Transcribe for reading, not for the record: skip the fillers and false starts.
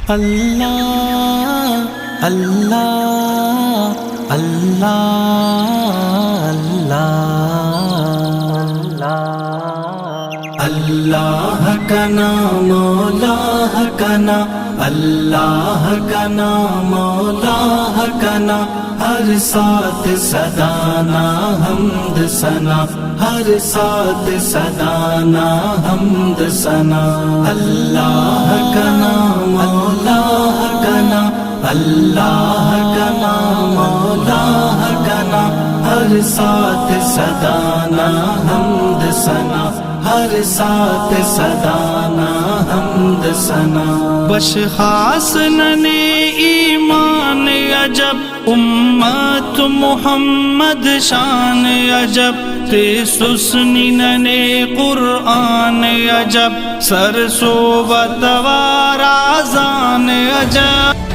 اللہ اللہ اللہ اللہ کا نام مولا کا نام اللہ کا نام مولا کا نام ہر ساتھ صدانا حمد ثنا ہر ساتھ صدانا حمد ثنا اللہ کا نام مولا کا نام اللہ کا نام مولا کا نام ہر ساتھ صدانا حمد ثنا ہر ساتھ صدانا حمد ثنا بش خاص ننے ایمان عجب امت محمد شان عجب تے سسنی ننے قرآن عجب سر سو بتوار آزان عجب